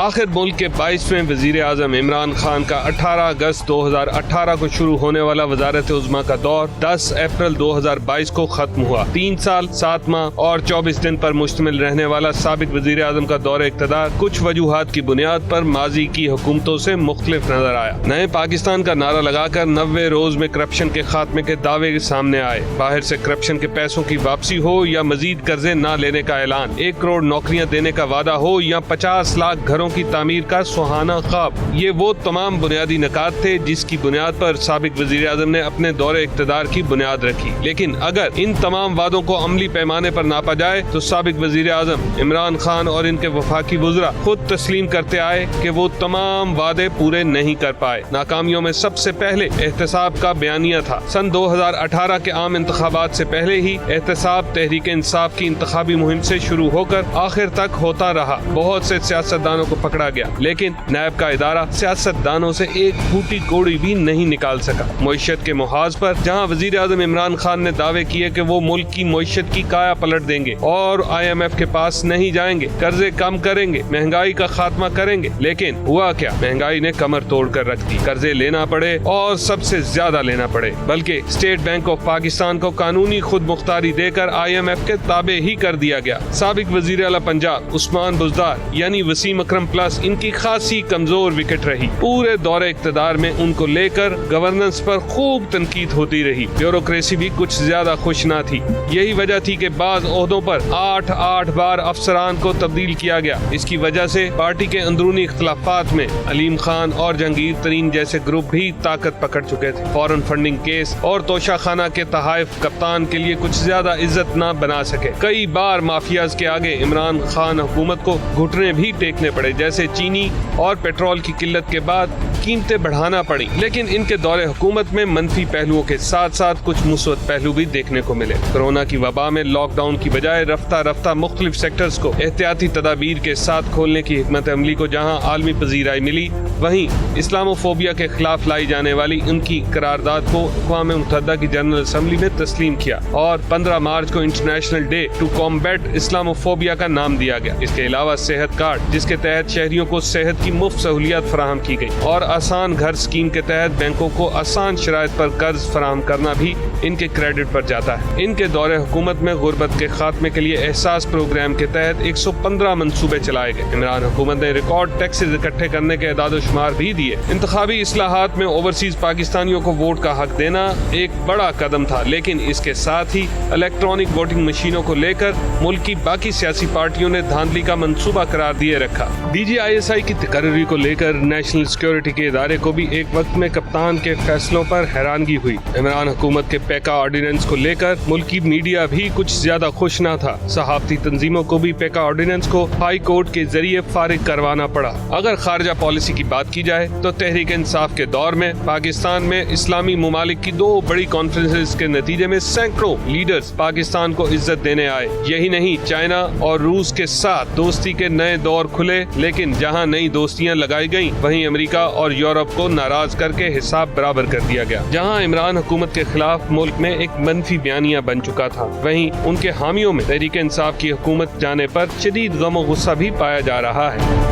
آخر ملک کے 22ویں وزیر اعظم عمران خان کا 18 اگست 2018 کو شروع ہونے والا وزارت عظمیٰ کا دور 10 اپریل 2022 کو ختم ہوا۔ 3 سال 7 ماہ اور 24 دن پر مشتمل رہنے والا سابق وزیر اعظم کا دور اقتدار کچھ وجوہات کی بنیاد پر ماضی کی حکومتوں سے مختلف نظر آیا۔ نئے پاکستان کا نعرہ لگا کر 90 روز میں کرپشن کے خاتمے کے دعوے سامنے آئے۔ باہر سے کرپشن کے پیسوں کی واپسی ہو یا مزید قرضے نہ لینے کا اعلان، 1 کروڑ نوکریاں دینے کا وعدہ ہو یا 50 لاکھ گھروں کی تعمیر کا سہانا خواب، یہ وہ تمام بنیادی نکات تھے جس کی بنیاد پر سابق وزیر اعظم نے اپنے دور اقتدار کی بنیاد رکھی۔ لیکن اگر ان تمام وعدوں کو عملی پیمانے پر ناپا جائے تو سابق وزیر اعظم عمران خان اور ان کے وفاقی وزراء خود تسلیم کرتے آئے کہ وہ تمام وعدے پورے نہیں کر پائے۔ ناکامیوں میں سب سے پہلے احتساب کا بیانیہ تھا۔ سن 2018 کے عام انتخابات سے پہلے ہی احتساب تحریک انصاف کی انتخابی مہم سے شروع ہو کر آخر تک ہوتا رہا۔ بہت سے سیاستدانوں کو پکڑا گیا لیکن نیب کا ادارہ سیاستدانوں سے ایک پھوٹی کوڑی بھی نہیں نکال سکا۔ معیشت کے محاذ پر جہاں وزیر اعظم عمران خان نے دعوے کیے کہ وہ ملک کی معیشت کی کایا پلٹ دیں گے اور IMF کے پاس نہیں جائیں گے، قرضے کم کریں گے، مہنگائی کا خاتمہ کریں گے، لیکن ہوا کیا؟ مہنگائی نے کمر توڑ کر رکھ دی۔ قرضے لینا پڑے اور سب سے زیادہ لینا پڑے، بلکہ اسٹیٹ بینک آف پاکستان کو قانونی خود مختاری دے کر IMF کے تابع ہی کر دیا گیا۔ سابق وزیر اعلیٰ پنجاب عثمان بزدار یعنی وسیم اکرم پلس ان کی خاصی کمزور وکٹ رہی۔ پورے دور اقتدار میں ان کو لے کر گورننس پر خوب تنقید ہوتی رہی۔ بیوروکریسی بھی کچھ زیادہ خوش نہ تھی۔ یہی وجہ تھی کہ بعض عہدوں پر 8 بار افسران کو تبدیل کیا گیا۔ اس کی وجہ سے پارٹی کے اندرونی اختلافات میں علیم خان اور جہانگیر ترین جیسے گروپ بھی طاقت پکڑ چکے تھے۔ فورن فنڈنگ کیس اور توشہ خانہ کے تحائف کپتان کے لیے کچھ زیادہ عزت نہ بنا سکے۔ کئی بار مافیاز کے آگے عمران خان حکومت کو گھٹنے بھی ٹیکنے پڑے، جیسے چینی اور پیٹرول کی قلت کے بعد قیمتیں بڑھانا پڑی۔ لیکن ان کے دور حکومت میں منفی پہلوؤں کے ساتھ ساتھ کچھ مثبت پہلو بھی دیکھنے کو ملے۔ کورونا کی وبا میں لاک ڈاؤن کی بجائے رفتہ رفتہ مختلف سیکٹرز کو احتیاطی تدابیر کے ساتھ کھولنے کی حکمت عملی کو جہاں عالمی پذیرائی ملی، وہیں اسلاموفوبیا کے خلاف لائی جانے والی ان کی قرارداد کو اقوام متحدہ کی جنرل اسمبلی میں تسلیم کیا اور 15 مارچ کو international day to combat Islamophobia کا نام دیا گیا۔ اس کے علاوہ صحت کارڈ جس کے تحت شہریوں کو صحت کی مفت سہولیات فراہم کی گئی اور آسان گھر اسکیم کے تحت بینکوں کو آسان شرائط پر قرض فراہم کرنا بھی ان کے کریڈٹ پر جاتا ہے۔ ان کے دور حکومت میں غربت کے خاتمے کے لیے احساس پروگرام کے تحت 115 منصوبے چلائے گئے۔ عمران حکومت نے ریکارڈ ٹیکسز اکٹھے کرنے کے اعداد و شمار بھی دیے۔ انتخابی اصلاحات میں اوورسیز پاکستانیوں کو ووٹ کا حق دینا ایک بڑا قدم تھا، لیکن اس کے ساتھ ہی الیکٹرانک ووٹنگ مشینوں کو لے کر ملک کی باقی سیاسی پارٹیوں نے دھاندلی کا منصوبہ قرار دیے رکھا۔ DGISI کی تقرری کو لے کر نیشنل سیکیورٹی کے ادارے کو بھی ایک وقت میں کپتان کے فیصلوں پر حیرانگی ہوئی۔ عمران حکومت کے پیکا آرڈیننس کو لے کر ملکی میڈیا بھی کچھ زیادہ خوش نہ تھا۔ صحافتی تنظیموں کو بھی پیکا آرڈیننس کو ہائی کورٹ کے ذریعے فارغ کروانا پڑا۔ اگر خارجہ پالیسی کی بات کی جائے تو تحریک انصاف کے دور میں پاکستان میں اسلامی ممالک کی 2 بڑی کانفرنسز کے نتیجے میں سینکڑوں لیڈرز پاکستان کو عزت دینے آئے۔ یہی نہیں، چائنا اور روس کے ساتھ دوستی کے نئے دور کھلے، لیکن جہاں نئی دوستیاں لگائی گئیں وہیں امریکہ اور یورپ کو ناراض کر کے حساب برابر کر دیا گیا۔ جہاں عمران حکومت کے خلاف ملک میں ایک منفی بیانیہ بن چکا تھا، وہیں ان کے حامیوں میں تحریک انصاف کی حکومت جانے پر شدید غم و غصہ بھی پایا جا رہا ہے۔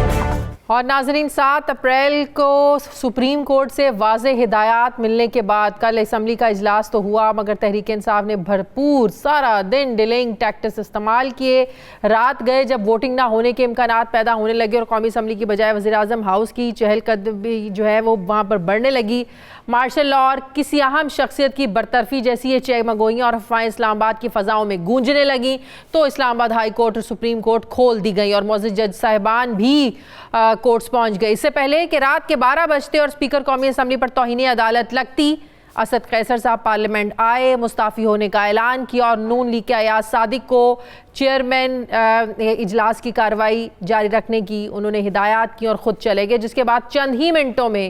اور ناظرین، 7 اپریل کو سپریم کورٹ سے واضح ہدایات ملنے کے بعد کل اسمبلی کا اجلاس تو ہوا، مگر تحریک انصاف نے بھرپور سارا دن ڈیلنگ ٹیکٹس استعمال کیے۔ رات گئے جب ووٹنگ نہ ہونے کے امکانات پیدا ہونے لگے اور قومی اسمبلی کی بجائے وزیر اعظم ہاؤس کی چہل قدمی جو ہے وہ وہاں پر بڑھنے لگی۔ مارشل لاء اور کسی اہم شخصیت کی برطرفی جیسی یہ چہمگوئیاں اور افواہیں اسلام آباد کی فضاؤں میں گونجنے لگیں تو اسلام آباد ہائی کورٹ اور سپریم کورٹ کھول دی گئی اور معزز جج صاحبان بھی کورٹس پہنچ گئے۔ اس سے پہلے کہ رات کے 12 بجتے اور اسپیکر قومی اسمبلی پر توہین عدالت لگتی، اسد قیصر صاحب پارلیمنٹ آئے، مستعفی ہونے کا اعلان کیا اور نون لیگ کے ایاز صادق کو چیئرمین اجلاس کی کارروائی جاری رکھنے کی انہوں نے ہدایات کی اور خود چلے گئے، جس کے بعد چند ہی منٹوں میں